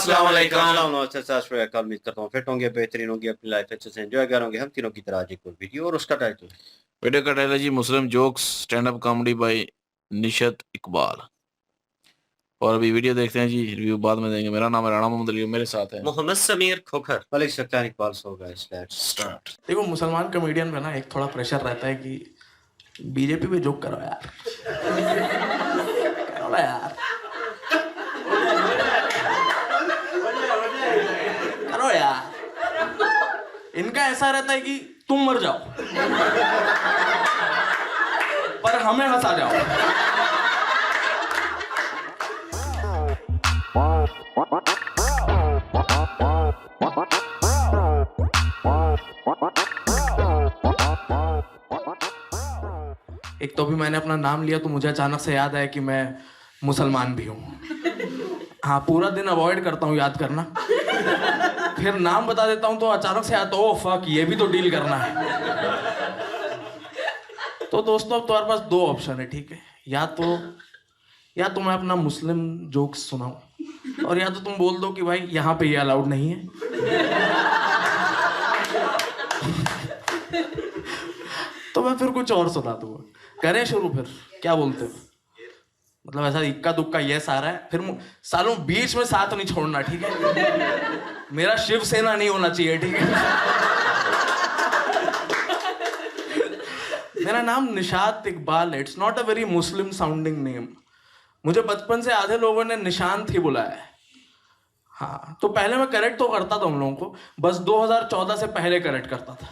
अस्सलाम वालेकुम। उम्मीद करता हूँ फिट होंगे, बेहतरीन होंगे, अपनी लाइफ अच्छे से एंजॉय करेंगे। हम तीनों की तरह आज एक और वीडियो और उसका टाइटल वीडियो का टाइटल जी Muslim jokes stand up comedy by Nishat Iqbal. और अभी वीडियो देखते हैं जी, रिव्यू बाद में देंगे। मेरा नाम है राणा मोहम्मद अली, मेरे साथ है Mohammad Sameer Khokhar, Malik Sattan Iqbal. So guys let's start. देखो, मुसलमान कॉमेडियन पे ना एक थोड़ा प्रेशर रहता है कि बीजेपी पे जोक करो यार, करो ना यार, करो यार। इनका ऐसा रहता है कि तुम मर जाओ पर हमें हंसा जाओ। एक तो भी मैंने अपना नाम लिया तो मुझे अचानक से याद आया कि मैं मुसलमान भी हूँ। हाँ, पूरा दिन अवॉइड करता हूँ याद करना, फिर नाम बता देता हूँ तो अचानक से आता ओ फक, ये भी तो डील करना है। तो दोस्तों, अब तुम्हारे पास दो ऑप्शन है, ठीक है? या तो मैं अपना मुस्लिम जोक्स सुनाऊं, और या तो तुम बोल दो कि भाई यहाँ पे ये अलाउड नहीं है। तो मैं फिर कुछ और सुना दूंगा। करें शुरू फिर? क्या बोलते हो? मतलब ऐसा इक्का दुक्का ये सारा है, फिर सालों बीच में साथ नहीं छोड़ना, ठीक है? मेरा शिवसेना नहीं होना चाहिए, ठीक है? मेरा नाम निशात इकबाल है। It's not a very Muslim sounding name. मुझे बचपन से आधे लोगों ने निशांत ही बुलाया है। हाँ, तो पहले मैं करेक्ट तो करता था उन लोगों को, बस 2014 से पहले करेक्ट करता था।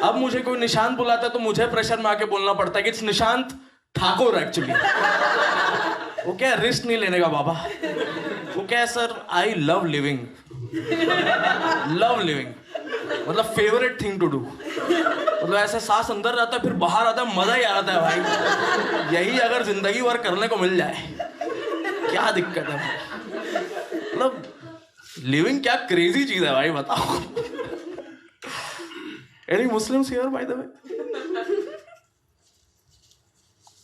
अब मुझे कोई निशांत बुलाता है तो मुझे प्रेशर में आके बोलना पड़ता है कि इट्स निशांत ठाकुर एक्चुअली। वो क्या रिस्क नहीं लेने का बाबा। वो क्या है सर, आई लव लिविंग, मतलब फेवरेट थिंग टू डू। मतलब ऐसे सांस अंदर जाता है फिर बाहर आता है, मजा ही आता है भाई। यही अगर जिंदगी भर करने को मिल जाए क्या दिक्कत है भाई? मतलब लिविंग क्या क्रेजी चीज है भाई, बताओ। Any Muslims here by the way?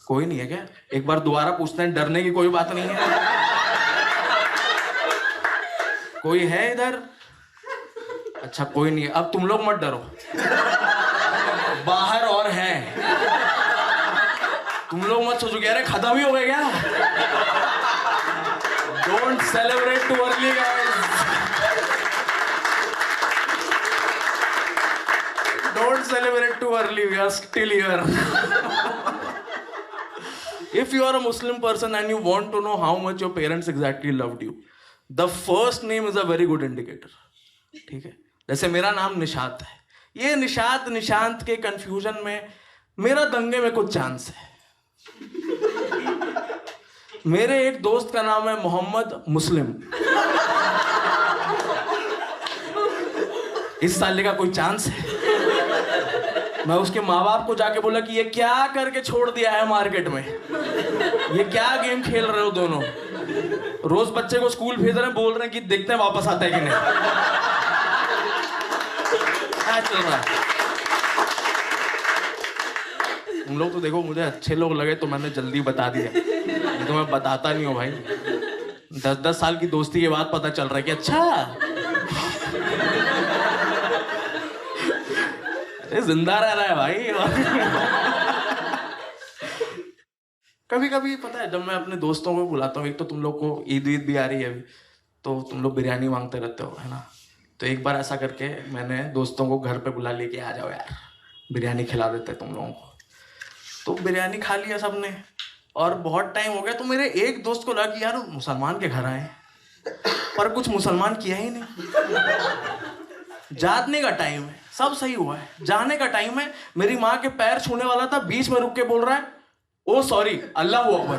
कोई नहीं है क्या? एक बार दोबारा पूछते हैं, डरने की कोई बात नहीं है। कोई है इधर? अच्छा, कोई नहीं है। अब तुम लोग मत डरो, बाहर और हैं। तुम लोग मत सोचो कि अरे खत्म ही हो गए क्या। Don't celebrate too early guys, don't celebrate too early, we are still here. If you are a Muslim person and you want to know how much your parents exactly loved you, the first name is a very good indicator. ठीक है? जैसे मेरा नाम निशात है, ये निशात निशांत के confusion में मेरा दंगे में कुछ चांस है। मेरे एक दोस्त का नाम है मोहम्मद मुस्लिम, इस साले का कोई चांस है? मैं उसके माँ बाप को जाके बोला कि ये क्या करके छोड़ दिया है मार्केट में, ये क्या गेम खेल रहे हो दोनों? रोज बच्चे को स्कूल भेज रहे हैं, बोल रहे हैं कि देखते हैं वापस आता है कि नहीं। क्या चल रहा है? तुम लोग तो देखो, मुझे अच्छे लोग लगे तो मैंने जल्दी बता दिया, ये तो मैं बताता नहीं हूँ भाई। 10-10 साल की दोस्ती के बाद पता चल रहा है कि अच्छा जिंदा रह रहा है भाई। कभी कभी पता है, जब मैं अपने दोस्तों को बुलाता हूँ, एक तो तुम लोग को ईद भी आ रही है अभी, तो तुम लोग बिरयानी मांगते रहते हो, है ना? तो एक बार ऐसा करके मैंने दोस्तों को घर पे बुला लिया कि आ जाओ यार, बिरयानी खिला देते तुम लोगों को। तो बिरयानी खा लिया सबने, और बहुत टाइम हो गया, तो मेरे एक दोस्त को लगा कि यार मुसलमान के घर आए, पर कुछ मुसलमान किया ही नहीं। जाने का टाइम है, सब सही हुआ है, जाने का टाइम है, मेरी माँ के पैर छूने वाला था, बीच में रुक के बोल रहा है ओ सॉरी, अल्लाह अकबर।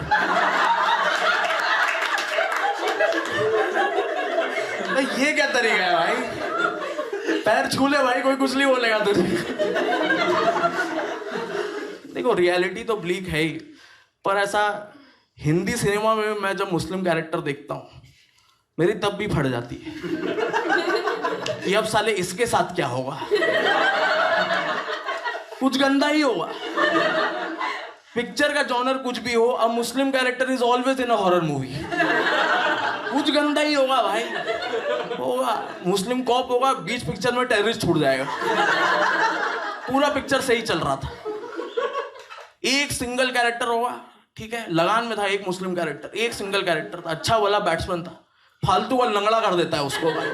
तो ये क्या तरीका है भाई? पैर छू ले भाई, कोई कुछ नहीं बोलेगा तुझे। देखो, रियलिटी तो ब्लीक है ही, पर ऐसा हिंदी सिनेमा में मैं जब मुस्लिम कैरेक्टर देखता हूँ, मेरी तब भी फट जाती है कि अब साले इसके साथ क्या होगा, कुछ गंदा ही होगा। पिक्चर का जॉनर कुछ भी हो, a Muslim character is always in a horror movie. कुछ गंदा ही होगा भाई, होगा मुस्लिम कॉप होगा, बीच पिक्चर में टेररिस्ट छूट जाएगा। पूरा पिक्चर सही चल रहा था, एक सिंगल कैरेक्टर होगा, ठीक है, लगान में था एक मुस्लिम कैरेक्टर, एक सिंगल कैरेक्टर था, अच्छा वाला बैट्समैन था, फालतू का लंगड़ा कर देता है उसको भाई।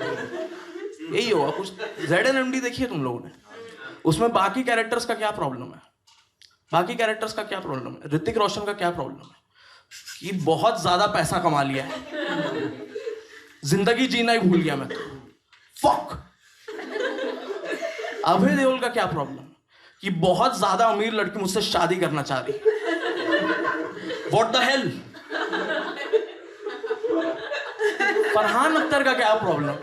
यही होगा कुछ। ZNMD देखिए तुम लोगों ने, उसमें बाकी कैरेक्टर्स का क्या प्रॉब्लम है, बाकी कैरेक्टर्स का क्या प्रॉब्लम है, ऋतिक रोशन का क्या प्रॉब्लम है कि बहुत ज्यादा पैसा कमा लिया है, जिंदगी जीना ही भूल गया मैं तो, फक। अभय देओल का क्या प्रॉब्लम कि बहुत ज्यादा अमीर लड़की मुझसे शादी करना चाह रही, what the hell. Farhan Akhtar का क्या प्रॉब्लम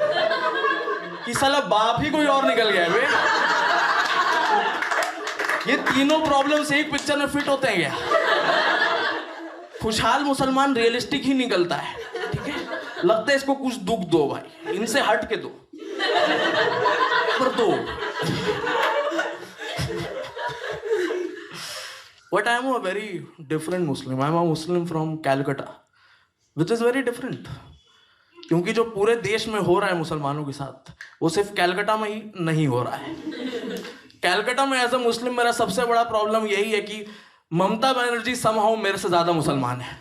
कि साला बाप ही कोई और निकल गया है बे। ये तीनों प्रॉब्लम्स एक पिक्चर में फिट होते हैं क्या? खुशहाल मुसलमान रियलिस्टिक ही निकलता है, ठीक है, लगता है इसको कुछ दुख दो भाई, इनसे हट के दो, पर दो। But I am a very different Muslim. I am a Muslim from Calcutta, which is very different. क्योंकि जो पूरे देश में हो रहा है मुसलमानों के साथ, वो सिर्फ कैलकटा में ही नहीं हो रहा है। कैलकटा में एज अ मुस्लिम मेरा सबसे बड़ा प्रॉब्लम यही है कि ममता बनर्जी समहाउ मेरे से ज्यादा मुसलमान है।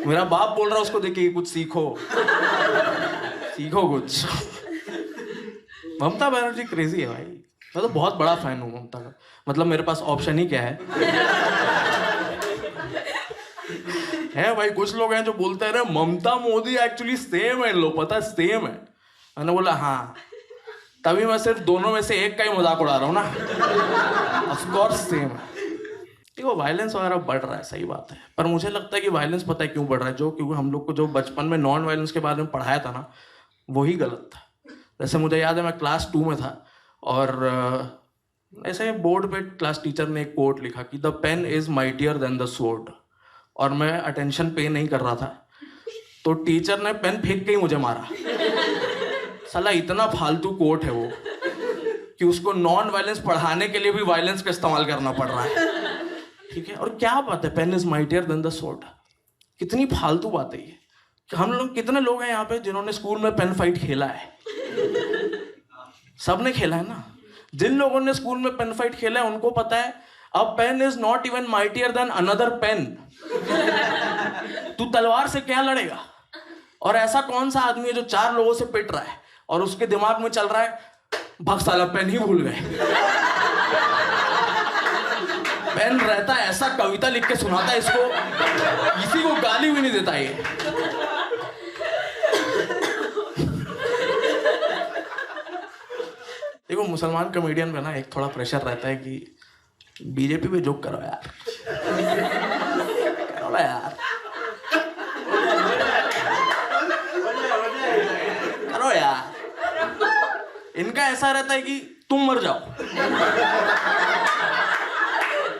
मेरा बाप बोल रहा है उसको देखिए कुछ सीखो, सीखो कुछ। ममता बनर्जी क्रेजी है भाई, मैं तो बहुत बड़ा फैन हूँ ममता का, मतलब मेरे पास ऑप्शन ही क्या है भाई। कुछ लोग हैं जो बोलते हैं ममता मोदी एक्चुअली सेम है, इन लोग पता है सेम है। मैंने बोला हाँ, तभी मैं सिर्फ दोनों में से एक का ही मजाक उड़ा रहा हूँ ना, ऑफ कोर्स सेम है। देखो वायलेंस वगैरह बढ़ रहा है, सही बात है, पर मुझे लगता है कि वायलेंस पता है क्यों बढ़ रहा है, जो क्योंकि हम लोग को जो बचपन में नॉन वायलेंस के बारे में पढ़ाया था ना, वही गलत था। जैसे मुझे याद है मैं क्लास 2 में था और ऐसे बोर्ड पे क्लास टीचर ने एक कोट लिखा कि the pen is mightier than the sword, और मैं अटेंशन पे नहीं कर रहा था, तो टीचर ने पेन फेंक के ही मुझे मारा। साला इतना फालतू कोट है वो कि उसको नॉन वायलेंस पढ़ाने के लिए भी वायलेंस का इस्तेमाल करना पड़ रहा है, ठीक है। और क्या बात है, pen is mightier than the sword, कितनी फालतू बात है ये। हम लोग कितने लोग हैं यहाँ पे जिन्होंने स्कूल में पेन फाइट खेला है? सबने खेला है ना। जिन लोगों ने स्कूल में पेन फाइट खेला है उनको पता है a pen is not even mightier than another pen. तू तलवार से क्या लड़ेगा? और ऐसा कौन सा आदमी है जो 4 लोगों से पिट रहा है और उसके दिमाग में चल रहा है भग साला पेन ही भूल गए। पेन रहता है ऐसा, कविता लिख के सुनाता है इसको, किसी को गाली भी नहीं देता ये। देखो मुसलमान कॉमेडियन में ना एक थोड़ा प्रेशर रहता है कि बीजेपी पे जोक करो यार, करो ना यार, करो यार। इनका ऐसा रहता है कि तुम मर जाओ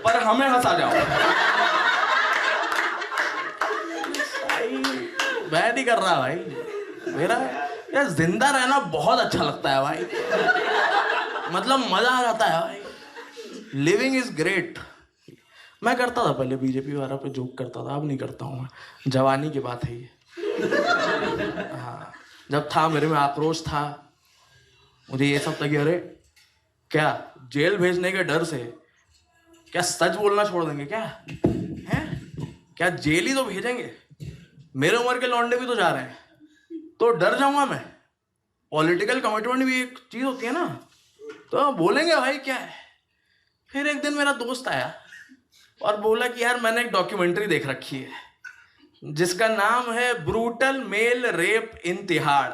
पर हमें हंसा जाओ। भाई मैं नहीं कर रहा भाई, मेरा यार जिंदा रहना बहुत अच्छा लगता है भाई, मतलब मजा आ जाता है भाई, लिविंग इज ग्रेट। मैं करता था पहले बीजेपी वाला पे जोक करता था, अब नहीं करता हूँ मैं, जवानी की बात है ये। हाँ जब था मेरे में आक्रोश था, मुझे ये सब था कि अरे क्या जेल भेजने के डर से क्या सच बोलना छोड़ देंगे क्या? हैं क्या जेल ही तो भेजेंगे? मेरे उम्र के लौंडे भी तो जा रहे हैं, तो डर जाऊंगा मैं? पॉलिटिकल कमिटमेंट भी एक चीज होती है ना, तो बोलेंगे भाई क्या है। फिर एक दिन मेरा दोस्त आया और बोला कि यार मैंने एक डॉक्यूमेंट्री देख रखी है जिसका नाम है brutal male rape in Tihar.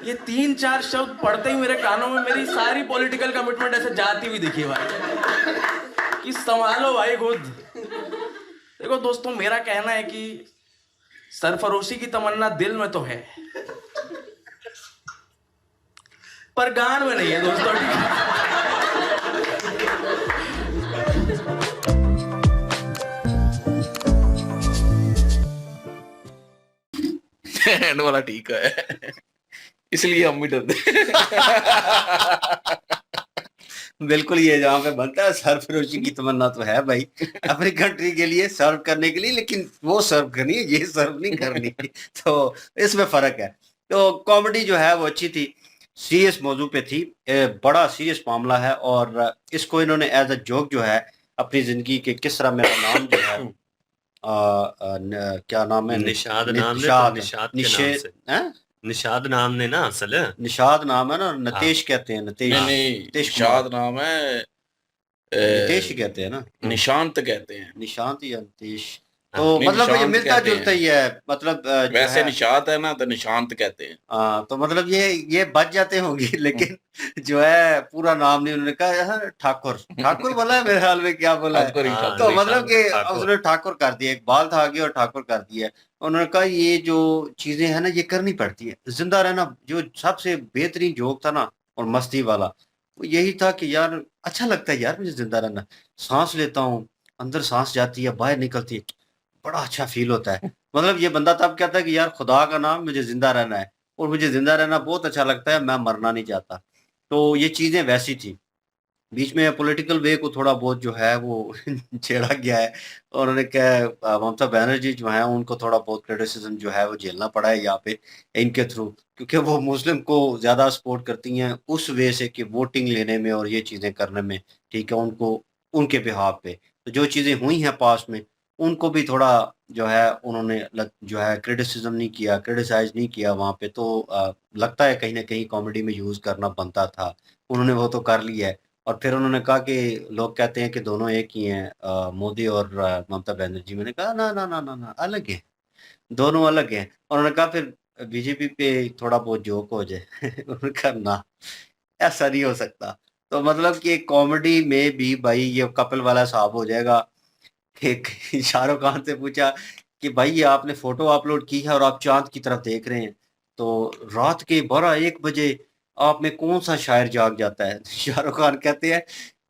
ये 3-4 शब्द पढ़ते ही मेरे कानों में मेरी सारी पॉलिटिकल कमिटमेंट ऐसे जाती हुई दिखी भाई कि संभालो भाई खुद। देखो दोस्तों, मेरा कहना है कि सरफरोशी की तमन्ना दिल में तो है पर गान में नहीं है दोस्तों, ठीक है। एंड वाला ठीक है, इसलिए हम भी डरते। बिल्कुल ये जहाँ पे बनता है सरफरोशी की तमन्ना तो है भाई अपनी कंट्री के लिए सर्व करने के लिए, लेकिन वो सर्व करनी है, ये सर्व नहीं करनी। तो इसमें फर्क है। तो कॉमेडी जो है वो अच्छी थी, सीरियस मौजू पे थी, बड़ा सीरियस मामला है और इसको इन्होंने एज अ जोक जो है अपनी जिंदगी के किस तरह मेरा नाम जो है क्या नाम है, निशाद नाम ने तो निशाद निशाद के नाम निशेद से हैं? निशाद नाम ने ना असल है। निशाद नाम है ना, नतेश कहते हैं, नतेश नहीं नहीं, नितेश कुमार, निशाद नाम है, नितेश ही कहते हैं ना, निशांत कहते हैं। निशांत या नितेश। हाँ, तो नहीं, मतलब ये निशांत मिलता कहते जुलता ही है, मतलब जो वैसे है निशात है ना तो निशांत कहते हैं। तो मतलब ये बच जाते होंगे, लेकिन जो है पूरा नाम नहीं, उन्होंने कहा हाँ, ठाकुर ठाकुर बोला है मेरे ख्याल में, क्या बोला है। ठाकुर ही हाँ, ठाकुर। तो निशांत मतलब कि ठाकुर। उसने ठाकुर कर दिया, एक बाल था आगे और ठाकुर कर दिया। उन्होंने कहा ये जो चीजें हैं ना ये करनी पड़ती है, जिंदा रहना। जो सबसे बेहतरीन जोक था ना और मस्ती वाला, वो यही था कि यार अच्छा लगता है यार मुझे जिंदा रहना, सांस लेता हूँ, अंदर सांस जाती है बाहर निकलती है, बड़ा अच्छा फील होता है। मतलब ये बंदा तब कहता है कि यार खुदा का नाम मुझे जिंदा रहना है और मुझे जिंदा रहना बहुत अच्छा लगता है, मैं मरना नहीं चाहता। तो ये चीजें वैसी थी। बीच में पॉलिटिकल वे को थोड़ा बहुत जो है वो छेड़ा गया है और उन्होंने क्या ममता बनर्जी जो है उनको थोड़ा बहुत क्रिटिसिज्म जो है वो झेलना पड़ा है यहाँ पे इनके थ्रू, क्योंकि वो मुस्लिम को ज्यादा सपोर्ट करती हैं उस वे से कि वोटिंग लेने में और ये चीजें करने में, ठीक है, उनको उनके बिहाफ पे तो जो चीजें हुई हैं पास में उनको भी थोड़ा जो है उन्होंने जो है क्रिटिसिज्म नहीं किया, क्रिटिसाइज नहीं किया वहाँ पे। तो लगता है कहीं ना कहीं कॉमेडी में यूज करना बनता था, उन्होंने वो तो कर लिया है। और फिर उन्होंने कहा कि लोग कहते हैं कि दोनों एक ही हैं, मोदी और ममता बनर्जी। मैंने कहा ना ना ना ना ना, अलग है, दोनों अलग हैं। और उन्होंने कहा फिर बीजेपी पे थोड़ा बहुत जोक हो जाए। उन्होंने कहा ना, ऐसा नहीं हो सकता। तो मतलब कि कॉमेडी में भी भाई ये कपिल वाला साहब हो जाएगा। एक शाहरुख खान से पूछा कि भाई ये आपने फोटो अपलोड की है और आप चांद की तरफ देख रहे हैं, तो रात के 12-1 बजे आप में कौन सा शायर जाग जाता है। शाहरुख खान कहते हैं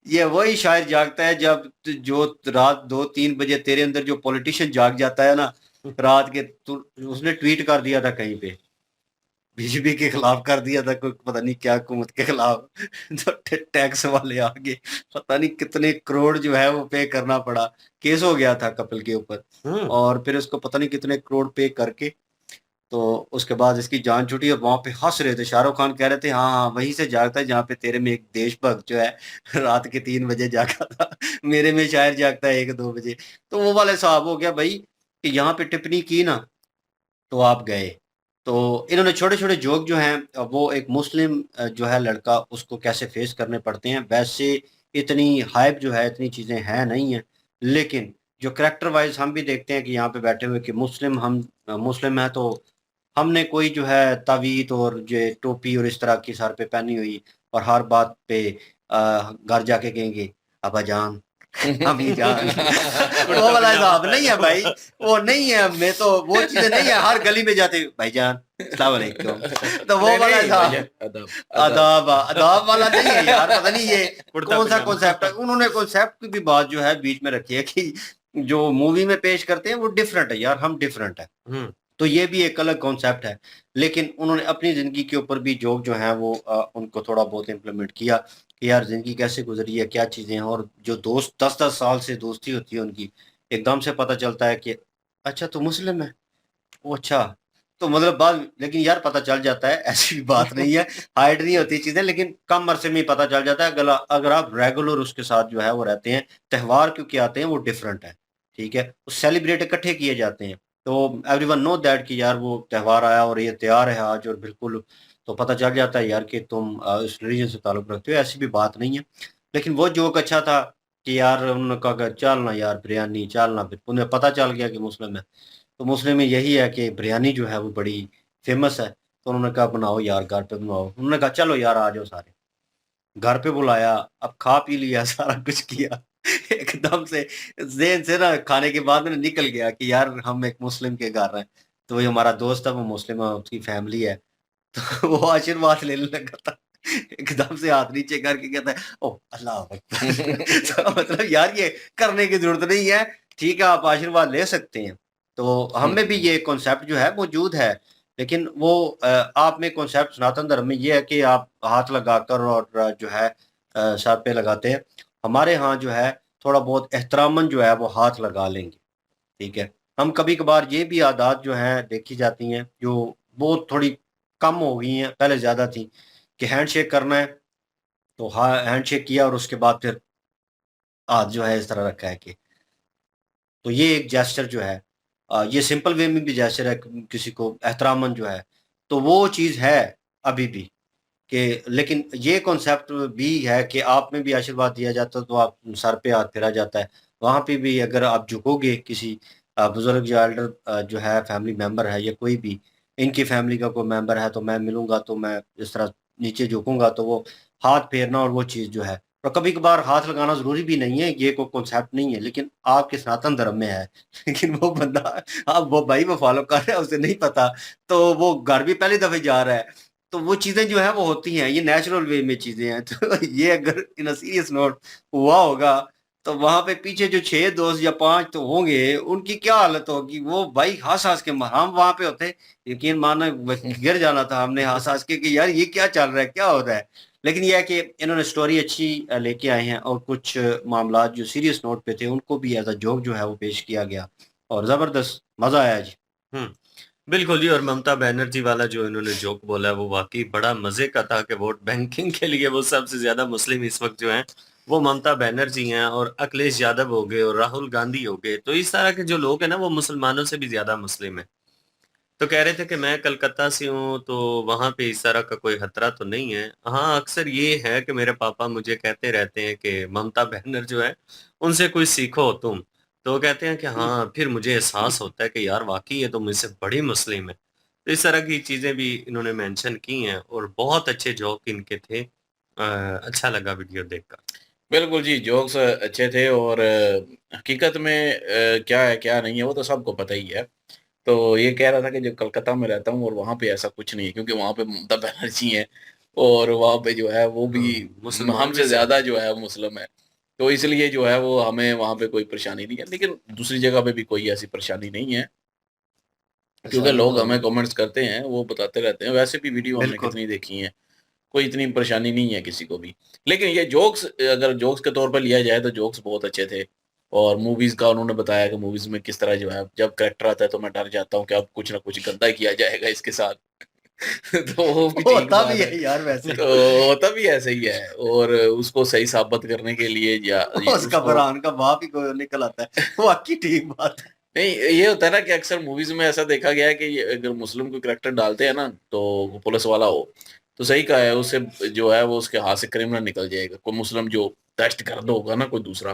ये वही शायर जागता है जब जो रात 2-3 बजे तेरे अंदर जो पॉलिटिशियन जाग जाता है ना रात के, उसने ट्वीट कर दिया था कहीं पे, बीजेपी के खिलाफ कर दिया था, कोई पता नहीं क्या हुकूमत के खिलाफ। तो टैक्स वाले आगे पता नहीं कितने करोड़ जो है वो पे करना पड़ा, केस हो गया था कपिल के ऊपर और फिर उसको पता नहीं कितने करोड़ पे करके तो उसके बाद इसकी जान छूटी और वहां पे हंस रहे थे। शाहरुख खान कह रहे थे हाँ हाँ वहीं से जागता है जहाँ पे तेरे में एक देशभक्त जो है रात के 3 बजे जागा था, मेरे में शायर जागता है 1-2 बजे। तो वो वाले साहब हो गया भाई कि यहाँ पे टिप्पणी की ना तो आप गए। तो इन्होंने छोटे-छोटे जोक जो हैं वो एक मुस्लिम जो है लड़का उसको कैसे फेस करने पड़ते हैं। वैसे इतनी हाइप जो है इतनी चीज़ें हैं नहीं हैं, लेकिन जो कैरेक्टर वाइज़ हम भी देखते हैं कि यहाँ पे बैठे हुए कि मुस्लिम हैं तो हमने कोई जो है तावीज़ और ये टोपी और इस तरह की सर पे पहनी हुई और हर बात पे घर जाके कहेंगे अब्बा जान, अम्मी जान। वो वाला हिसाब नहीं है भाई, वो नहीं है, मैं तो वो चीज़ें नहीं है, हर गली में जाते भाईजान अस्सलाम वालेकुम। तो वो वाला हिसाब अदब आदाब आदाब वाला नहीं है यार, पता नहीं ये कुर्ता कौन सा पजामा। कॉन्सेप्ट है। उन्होंने कॉन्सेप्ट की भी बात जो है बीच में रखी है कि जो मूवी में पेश करते हैं वो डिफरेंट है यार, हम डिफरेंट है। तो ये भी एक अलग कॉन्सेप्ट है, लेकिन उन्होंने अपनी ज़िंदगी के ऊपर भी जोक जो हैं वो उनको थोड़ा बहुत इम्प्लीमेंट किया कि यार ज़िंदगी कैसे गुज़री है, क्या चीज़ें हैं। और जो दोस्त 10-10 साल से दोस्ती होती है उनकी, एकदम से पता चलता है कि अच्छा तू मुस्लिम है, ओह अच्छा। तो मतलब बाद लेकिन यार पता चल जाता है, ऐसी भी बात नहीं है, हाइड नहीं होती चीज़ें, लेकिन कम अरसे में ही पता चल जाता है अगर आप रेगुलर उसके साथ जो है वो रहते हैं, त्योहार क्योंकि आते हैं वो डिफरेंट है, ठीक है? वो सेलिब्रेट इकट्ठे किए जाते हैं। तो एवरीवन नो दैट कि यार वो त्योहार आया और ये त्योहार है आज और बिल्कुल तो पता चल जाता है यार कि तुम इस रिलीजन से ताल्लुक़ रखते हो, ऐसी भी बात नहीं है। लेकिन वो जोक अच्छा था कि यार उन्होंने कहा कि चल ना यार बिरयानी, चल ना, फिर उन्हें पता चल गया कि मुस्लिम है। तो मुस्लिम में यही है कि बिरयानी जो है वो बड़ी फ़ेमस है, तो उन्होंने कहा बनाओ यार घर पे बनाओ। उन्होंने कहा चलो यार आ जाओ सारे। घर पे बुलाया, अब खा पी लिया, सारा कुछ किया। एकदम से ज़हन से ना खाने के बाद में निकल गया कि यार हम एक मुस्लिम के घर हैं। तो वही हमारा दोस्त है वो मुस्लिम है, उसकी फैमिली है। तो वो आशीर्वाद लेने लगा था। एकदम से हाथ नीचे करके कहता है, ओह! अल्लाह अकबर। तो मतलब यार ये करने की ज़रूरत नहीं है, ठीक है आप आशीर्वाद ले सकते हैं। तो हम में भी ये कॉन्सेप्ट जो है मौजूद है, लेकिन वो आप में कॉन्सेप्ट सनातन धर्म में ये है कि आप हाथ लगाकर और जो है सर पे लगाते हैं। हमारे यहाँ जो है थोड़ा बहुत एहतरामन जो है वो हाथ लगा लेंगे, ठीक है। हम कभी कभार ये भी आदत जो हैं देखी जाती हैं जो बहुत थोड़ी कम हो गई हैं, पहले ज़्यादा थी, कि हैंडशेक करना है तो हाँ हैंडशेक किया और उसके बाद फिर हाथ जो है इस तरह रखा है कि, तो ये एक जेस्चर जो है ये सिंपल वे में भी जेस्चर है किसी को एहतरामन जो है, तो वो चीज़ है अभी भी कि, लेकिन ये कॉन्सेप्ट भी है कि आप में भी आशीर्वाद दिया जाता है तो आप सर पे हाथ फेरा जाता है। वहाँ पे भी अगर आप झुकोगे किसी बुज़ुर्ग या एल्डर जो है फैमिली मेंबर है या कोई भी इनकी फैमिली का कोई मेंबर है तो मैं मिलूँगा तो मैं इस तरह नीचे झुकूँगा तो वो हाथ फेरना और वो चीज़ जो है, और कभी-कभार हाथ लगाना ज़रूरी भी नहीं है, ये कोई कॉन्सेप्ट नहीं है, लेकिन आपके सनातन धर्म में है। लेकिन वो बंदा वो भाई वो फ़ॉलो कर रहा है उसे नहीं पता, तो वो घर भी पहली दफ़े जा रहा है। तो वो चीज़ें जो हैं वो होती हैं, ये नेचुरल वे में चीज़ें हैं। तो ये अगर इन अ सीरियस नोट हुआ होगा, तो वहाँ पे पीछे जो 6 दोस्त या 5 तो होंगे, उनकी क्या हालत होगी? वो भाई हँस-हँस के हम वहाँ पे होते, यकीन मानो गिर जाना था हमने हँस-हँस के कि यार ये क्या चल रहा है, क्या हो रहा है? लेकिन ये है कि इन्होंने स्टोरी अच्छी लेके आए हैं और कुछ मामलात जो सीरियस नोट पे थे, उनको भी एज़ अ जोक जो है वो पेश किया गया और ज़बरदस्त मज़ा आया जी। हुँ। बिल्कुल जी, और ममता बनर्जी वाला जो इन्होंने जोक बोला है वो वाक़ई बड़ा मज़े का था कि वोट बैंकिंग के लिए वो सबसे ज़्यादा मुस्लिम इस वक़्त जो हैं, वो ममता बनर्जी हैं और अखिलेश यादव हो गए और राहुल गांधी हो गए। तो इस तरह के जो लोग हैं ना वो मुसलमानों से भी ज़्यादा मुस्लिम हैं। तो कह रहे थे कि मैं कलकत्ता से हूँ, तो वहाँ पे इस तरह का कोई खतरा तो नहीं है। हाँ, अक्सर ये है कि मेरे पापा मुझे कहते रहते हैं कि ममता बनर्जी जो है, उनसे कुछ सीखो तुम। तो वो कहते हैं कि हाँ, फिर मुझे एहसास होता है कि यार वाक़ई ये तो मुझसे बड़ी मुस्लिम है। तो इस तरह की चीज़ें भी इन्होंने मेंशन की हैं और बहुत अच्छे जोक इनके थे। अच्छा लगा वीडियो देखकर। बिल्कुल जी, जोक्स अच्छे थे और हकीकत में क्या है, क्या नहीं है, वो तो सबको पता ही है। तो ये कह रहा था कि जो कलकत्ता में रहता हूँ और वहाँ पे ऐसा कुछ नहीं है क्योंकि वहाँ पे ममता बनर्जी हैं और वहाँ पे जो है वो भी मुसलमान भी हमसे ज़्यादा ज़्यादा जो है मुस्लिम है। तो इसलिए जो है वो हमें वहाँ पे कोई परेशानी नहीं है, लेकिन दूसरी जगह पे भी कोई ऐसी परेशानी नहीं है, अच्छा क्योंकि ये लोग तो हमें कमेंट्स करते हैं, वो बताते रहते हैं। वैसे भी वीडियो हमने बिल्कुल। कितनी देखी हैं, कोई इतनी परेशानी नहीं है किसी को भी। लेकिन ये जोक्स अगर जोक्स के तौर पे लिया जाए तो जोक्स बहुत अच्छे थे और मूवीज़ का उन्होंने बताया कि मूवीज़ में किस तरह जो है जब कैरेक्टर आता है तो मैं डर जाता हूँ कि अब कुछ ना कुछ गंदा किया जाएगा इसके साथ। तो वो भी ठीक होता भी बात है। है यार वैसे। तो होता भी ऐसे ही है और उसको सही साबित करने के लिए या उसका उसको फरहान का बाप ही कोई निकल आता है। वाक़ई ठीक बात है। नहीं, ये होता है ना कि अक्सर मूवीज़ में ऐसा देखा गया है कि ये अगर मुस्लिम कोई कैरेक्टर डालते हैं ना, तो वो पुलिस वाला हो, तो सही कहा है, उससे जो है वो उसके हाथ से क्रिमिनल निकल जाएगा। कोई मुस्लिम जो दहशतगर्द होगा ना कोई दूसरा,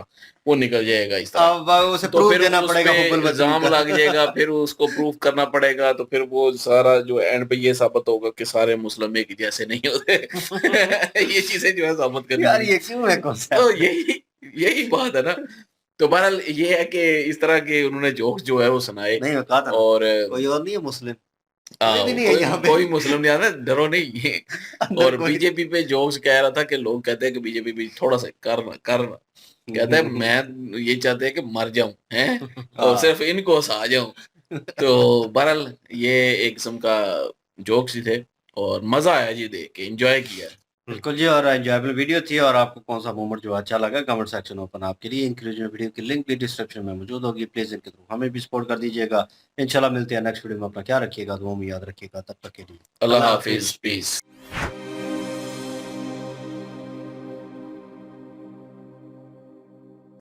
वो निकल जाएगा इस तरह। अब उसे तो प्रूफ़ फिर देना उस पड़ेगा पे हुब्बुल वतनी इल्ज़ाम का। लग जाएगा, फिर उसको प्रूफ करना पड़ेगा, तो फिर वो सारा जो एंड पे ये साबित होगा कि सारे मुस्लिम एक ही जैसे नहीं होते। ये चीज़ें जो है साबित करनी यार पड़ी। ये क्यों है तो कॉन्सेप्ट? यही यही बात है ना। तो बहरहाल ये है कि इस तरह के उन्होंने जोक्स जो है वो सुनाए नहीं मैं कहा था ना, और कोई और नहीं है मुस्लिम? कोई भी नहीं है कोई यहाँ पे। कोई मुस्लिम नहीं आता, डरो नहीं। अंदर और कोई बीजेपी पे जोक्स कह रहा था कि लोग कहते हैं कि बीजेपी भी थोड़ा सा करना करना, कहता है मैं ये चाहते हैं कि मर जाऊं हैं और हाँ, सिर्फ इनको हंसा जाऊं। तो बहरहाल ये एक किस्म का जोक्स ही थे और मजा आया जी देख के, एंजॉय किया। हुँ। बिल्कुल जी और एन्जॉयबल वीडियो थी और आपको कौन-सा मोमेंट जो अच्छा लगा कमेंट सेक्शन ओपन आपके लिए। इंक्लूजन वीडियो की लिंक भी डिस्क्रिप्शन में मौजूद होगी। प्लीज़ इनके थ्रू हमें भी सपोर्ट कर दीजिएगा। इंशाल्लाह मिलते हैं नेक्स्ट वीडियो में। अपना ख्याल रखिएगा, दुआ में याद रखिएगा। तब तक के लिए अल्लाह अल्लाह हाफिज, हाफ़िज़। पीस।